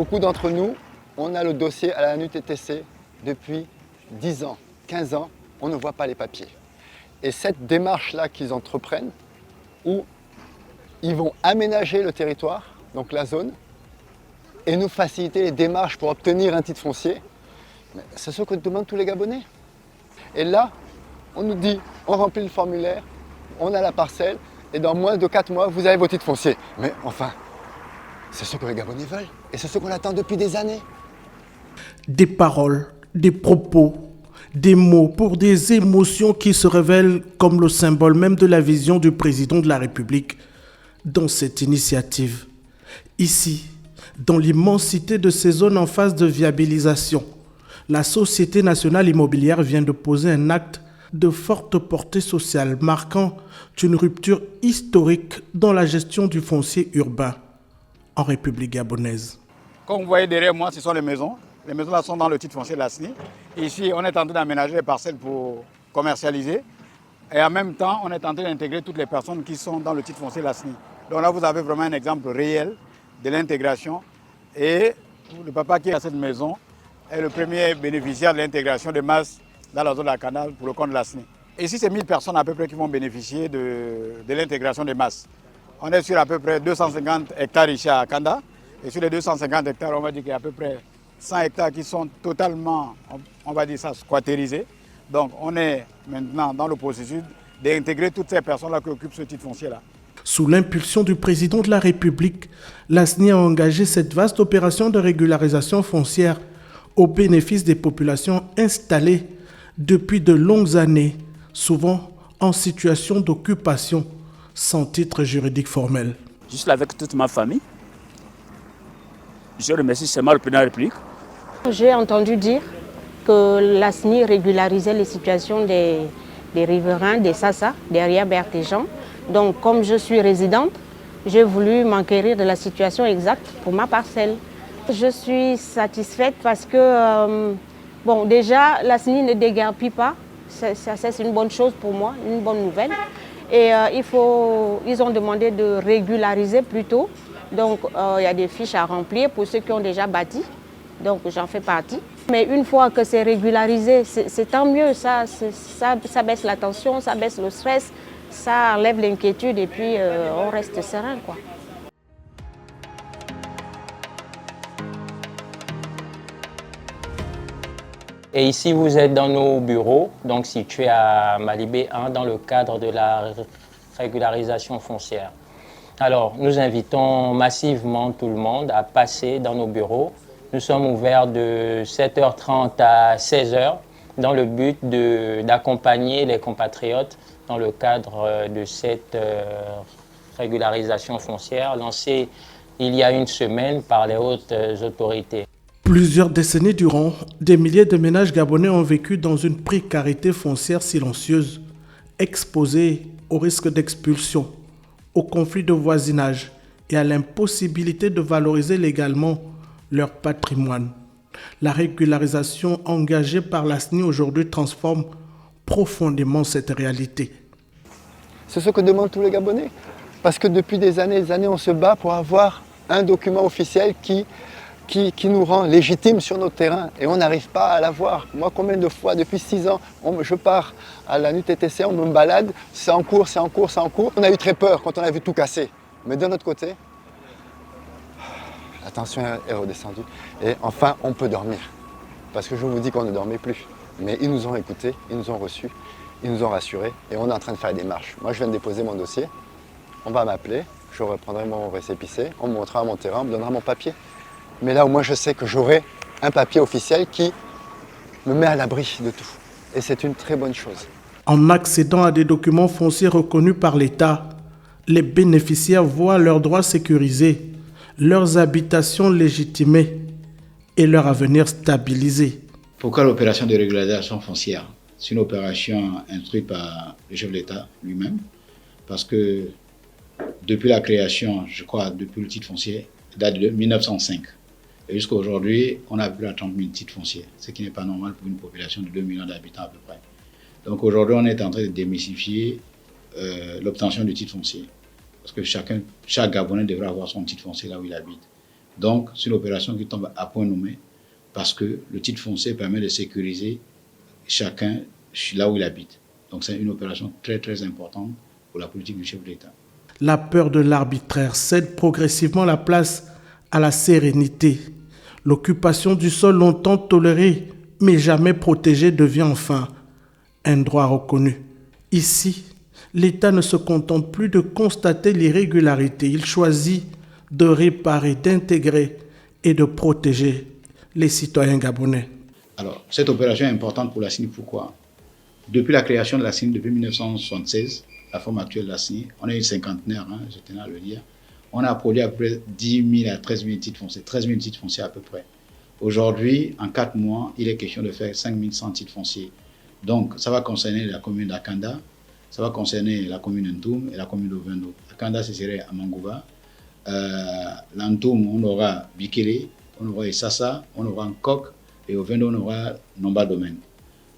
Beaucoup d'entre nous, on a le dossier à la NUTTC depuis 10 ans, 15 ans, on ne voit pas les papiers. Et cette démarche-là qu'ils entreprennent, où ils vont aménager le territoire, donc la zone, et nous faciliter les démarches pour obtenir un titre foncier, c'est ce que demandent tous les Gabonais. Et là, on nous dit, on remplit le formulaire, on a la parcelle, et dans moins de 4 mois, vous avez vos titres fonciers. Mais enfin, c'est ce que les Gabonais veulent, et c'est ce qu'on attend depuis des années. Des paroles, des propos, des mots pour des émotions qui se révèlent comme le symbole même de la vision du président de la République dans cette initiative. Ici, dans l'immensité de ces zones en phase de viabilisation, la Société nationale immobilière vient de poser un acte de forte portée sociale marquant une rupture historique dans la gestion du foncier urbain en République gabonaise. Comme vous voyez derrière moi, ce sont les maisons. Les maisons là sont dans le titre foncier de la SNI. Ici, on est en train d'aménager les parcelles pour commercialiser. Et en même temps, on est en train d'intégrer toutes les personnes qui sont dans le titre foncier de la SNI. Donc là, vous avez vraiment un exemple réel de l'intégration. Et le papa qui est à cette maison est le premier bénéficiaire de l'intégration des masses dans la zone de la Canale pour le compte de la SNI. Ici, c'est 1000 personnes à peu près qui vont bénéficier de l'intégration des masses. On est sur à peu près 250 hectares ici à Kanda. Et sur les 250 hectares, on va dire qu'il y a à peu près 100 hectares qui sont totalement, on va dire ça, squattérisés. Donc on est maintenant dans le processus d'intégrer toutes ces personnes-là qui occupent ce titre foncier-là. Sous l'impulsion du président de la République, la SNI a engagé cette vaste opération de régularisation foncière au bénéfice des populations installées depuis de longues années, souvent en situation d'occupation sans titre juridique formel. Je suis là avec toute ma famille. Je remercie seulement le président de la République. J'ai entendu dire que la SNI régularisait les situations des riverains, des Sasa, derrière Bertéjean. Donc, comme je suis résidente, j'ai voulu m'enquérir de la situation exacte pour ma parcelle. Je suis satisfaite parce que, bon, déjà, la SNI ne déguerpit pas. C'est une bonne chose pour moi, une bonne nouvelle. Et ils ont demandé de régulariser plutôt. Donc, il y a des fiches à remplir pour ceux qui ont déjà bâti. Donc, j'en fais partie. Mais une fois que c'est régularisé, c'est tant mieux. Ça baisse la tension, ça baisse le stress, ça enlève l'inquiétude et puis on reste serein, quoi. Et ici, vous êtes dans nos bureaux, donc situés à Malibé 1, dans le cadre de la régularisation foncière. Alors, nous invitons massivement tout le monde à passer dans nos bureaux. Nous sommes ouverts de 7h30 à 16h dans le but d'accompagner les compatriotes dans le cadre de cette régularisation foncière lancée il y a une semaine par les hautes autorités. Plusieurs décennies durant, des milliers de ménages gabonais ont vécu dans une précarité foncière silencieuse, exposés au risque d'expulsion, au conflit de voisinage et à l'impossibilité de valoriser légalement leur patrimoine. La régularisation engagée par la SNI aujourd'hui transforme profondément cette réalité. C'est ce que demandent tous les Gabonais. Parce que depuis des années, on se bat pour avoir un document officiel qui nous rend légitimes sur notre terrain. Et on n'arrive pas à l'avoir. Moi, combien de fois, depuis 6 ans, je pars à la NUTTC, on me balade, c'est en cours, c'est en cours, c'est en cours. On a eu très peur quand on a vu tout casser. Mais d'un autre côté, la tension est redescendue. Et enfin, on peut dormir. Parce que je vous dis qu'on ne dormait plus. Mais ils nous ont écoutés, ils nous ont reçus, ils nous ont rassurés. Et on est en train de faire des démarches. Moi, je viens de déposer mon dossier. On va m'appeler, je reprendrai mon récépissé, on me montrera mon terrain, on me donnera mon papier. Mais là, au moins, je sais que j'aurai un papier officiel qui me met à l'abri de tout. Et c'est une très bonne chose. En accédant à des documents fonciers reconnus par l'État, les bénéficiaires voient leurs droits sécurisés, leurs habitations légitimées et leur avenir stabilisé. Pourquoi l'opération de régularisation foncière? C'est une opération instruite par le chef de l'État lui-même, parce que depuis la création, je crois, depuis le titre foncier, date de 1905. Et jusqu'à aujourd'hui, on a plus de 30 000 titres fonciers, ce qui n'est pas normal pour une population de 2 millions d'habitants à peu près. Donc aujourd'hui, on est en train de démystifier l'obtention du titre foncier. Parce que chaque Gabonais devrait avoir son titre foncier là où il habite. Donc, c'est une opération qui tombe à point nommé parce que le titre foncier permet de sécuriser chacun là où il habite. Donc, c'est une opération très, très importante pour la politique du chef de l'État. La peur de l'arbitraire cède progressivement la place à la sérénité. L'occupation du sol longtemps tolérée mais jamais protégée devient enfin un droit reconnu. Ici, l'État ne se contente plus de constater l'irrégularité. Il choisit de réparer, d'intégrer et de protéger les citoyens gabonais. Alors, cette opération est importante pour la CENI. Pourquoi? Depuis la création de la CENI, depuis 1976, la forme actuelle de la CENI, on est une cinquantenaire, je tenais à le dire. On a produit à peu près 10 000 à 13 000 titres fonciers, 13 000 titres fonciers à peu près. Aujourd'hui, en 4 mois, il est question de faire 5 100 titres fonciers. Donc, ça va concerner la commune d'Akanda, ça va concerner la commune d'Ntoum et la commune de Vendo. Akanda, ce serait à Mangouba. L'Ntoum, on aura Bikele, on aura Esassa, on aura Nkok, et au Vendo, on aura Nomba Domaine.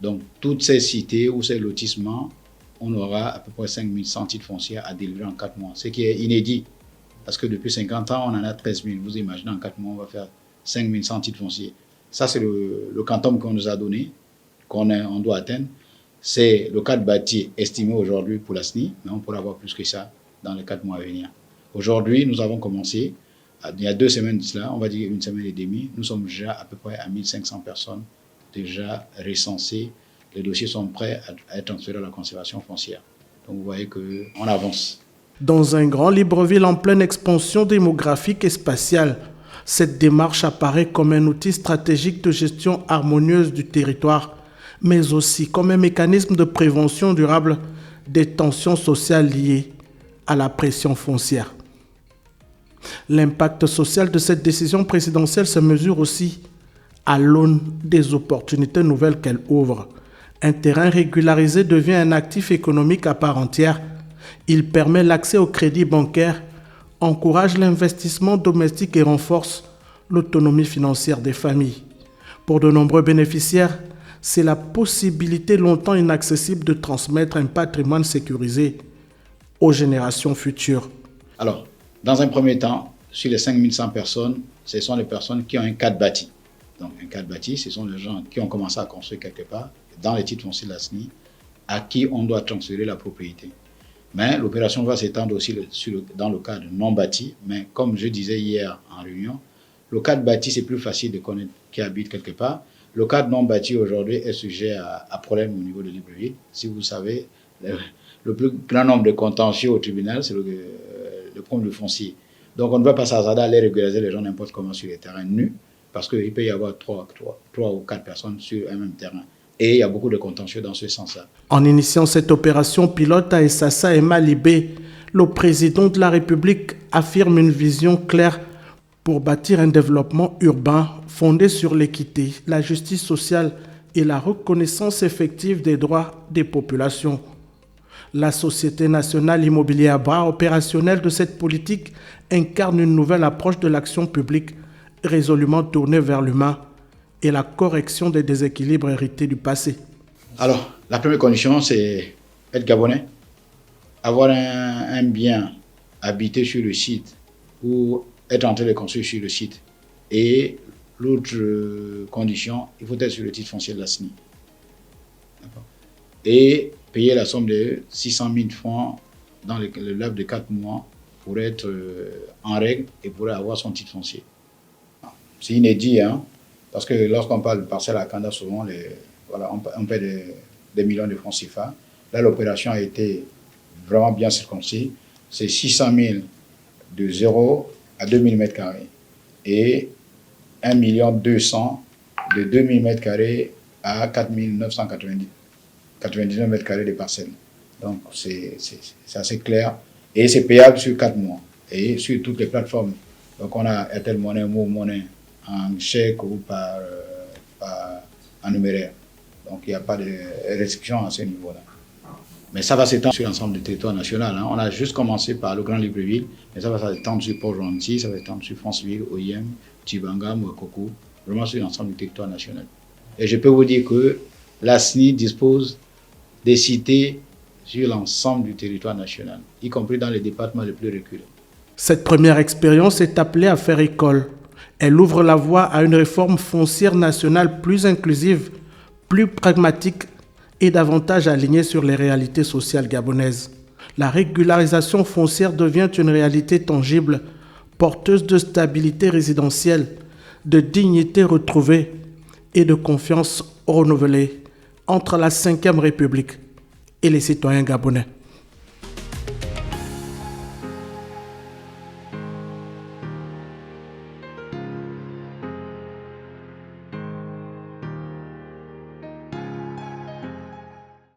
Donc, toutes ces cités ou ces lotissements, on aura à peu près 5 100 titres fonciers à délivrer en 4 mois, ce qui est inédit. Parce que depuis 50 ans, on en a 13 000. Vous imaginez, en 4 mois, on va faire 5 100 titres fonciers. Ça, c'est le quantum qu'on nous a donné, on doit atteindre. C'est le cadre bâti estimé aujourd'hui pour la SNI, mais on pourra avoir plus que ça dans les 4 mois à venir. Aujourd'hui, nous avons commencé, il y a 2 semaines de cela, on va dire 1 semaine et demie, nous sommes déjà à peu près à 1500 personnes déjà recensées. Les dossiers sont prêts à être transférés à la conservation foncière. Donc vous voyez qu'on avance. Dans un grand Libreville en pleine expansion démographique et spatiale, cette démarche apparaît comme un outil stratégique de gestion harmonieuse du territoire, mais aussi comme un mécanisme de prévention durable des tensions sociales liées à la pression foncière. L'impact social de cette décision présidentielle se mesure aussi à l'aune des opportunités nouvelles qu'elle ouvre. Un terrain régularisé devient un actif économique à part entière. Il permet l'accès au crédit bancaire, encourage l'investissement domestique et renforce l'autonomie financière des familles. Pour de nombreux bénéficiaires, c'est la possibilité longtemps inaccessible de transmettre un patrimoine sécurisé aux générations futures. Alors, dans un premier temps, sur les 5100 personnes, ce sont les personnes qui ont un cadre bâti. Donc, un cadre bâti, ce sont les gens qui ont commencé à construire quelque part, dans les titres fonciers de la SNI, à qui on doit transférer la propriété. Mais l'opération va s'étendre aussi dans le cadre non bâti. Mais comme je disais hier en réunion, le cadre bâti, c'est plus facile de connaître qui habite quelque part. Le cadre non bâti aujourd'hui est sujet à problème au niveau de Libreville. Si vous savez, le plus grand nombre de contentieux au tribunal, c'est le problème du foncier. Donc on ne va pas s'hasarder à aller régulariser les gens n'importe comment sur les terrains nus, parce qu'il peut y avoir 3 ou 4 personnes sur un même terrain. Et il y a beaucoup de contentieux dans ce sens-là. En initiant cette opération pilote à Esassa et Malibé, le président de la République affirme une vision claire pour bâtir un développement urbain fondé sur l'équité, la justice sociale et la reconnaissance effective des droits des populations. La Société nationale immobilière, bras opérationnel de cette politique, incarne une nouvelle approche de l'action publique résolument tournée vers l'humain et la correction des déséquilibres hérités du passé. Alors, la première condition, c'est être gabonais, avoir un bien habité sur le site ou être en train de construire sur le site. Et l'autre condition, il faut être sur le titre foncier de la SNI. Et payer la somme de 600 000 francs dans le laps de 4 mois pour être en règle et pour avoir son titre foncier. C'est inédit, parce que lorsqu'on parle de parcelle à Kanda, souvent on paie des millions de francs CFA. Là, l'opération a été vraiment bien circonscrite. C'est 600 000 de 0 à 2000 m² et 1 200 000 de 2000 m² à 4 999 m² de parcelles. Donc, c'est assez clair et c'est payable sur 4 mois et sur toutes les plateformes. Donc, on a Airtel Money, Move Money, en chèque ou en numéraire. Donc, il n'y a pas de restriction à ce niveau-là. Mais ça va s'étendre sur l'ensemble du territoire national. On a juste commencé par le Grand Libreville, mais ça va s'étendre sur Port-Gentil, ça va s'étendre sur Franceville, Oyem, Tibanga, Mouakoko, vraiment sur l'ensemble du territoire national. Et je peux vous dire que la SNI dispose des cités sur l'ensemble du territoire national, y compris dans les départements les plus reculés. Cette première expérience est appelée à faire école. Elle ouvre la voie à une réforme foncière nationale plus inclusive, plus pragmatique et davantage alignée sur les réalités sociales gabonaises. La régularisation foncière devient une réalité tangible, porteuse de stabilité résidentielle, de dignité retrouvée et de confiance renouvelée entre la Ve République et les citoyens gabonais.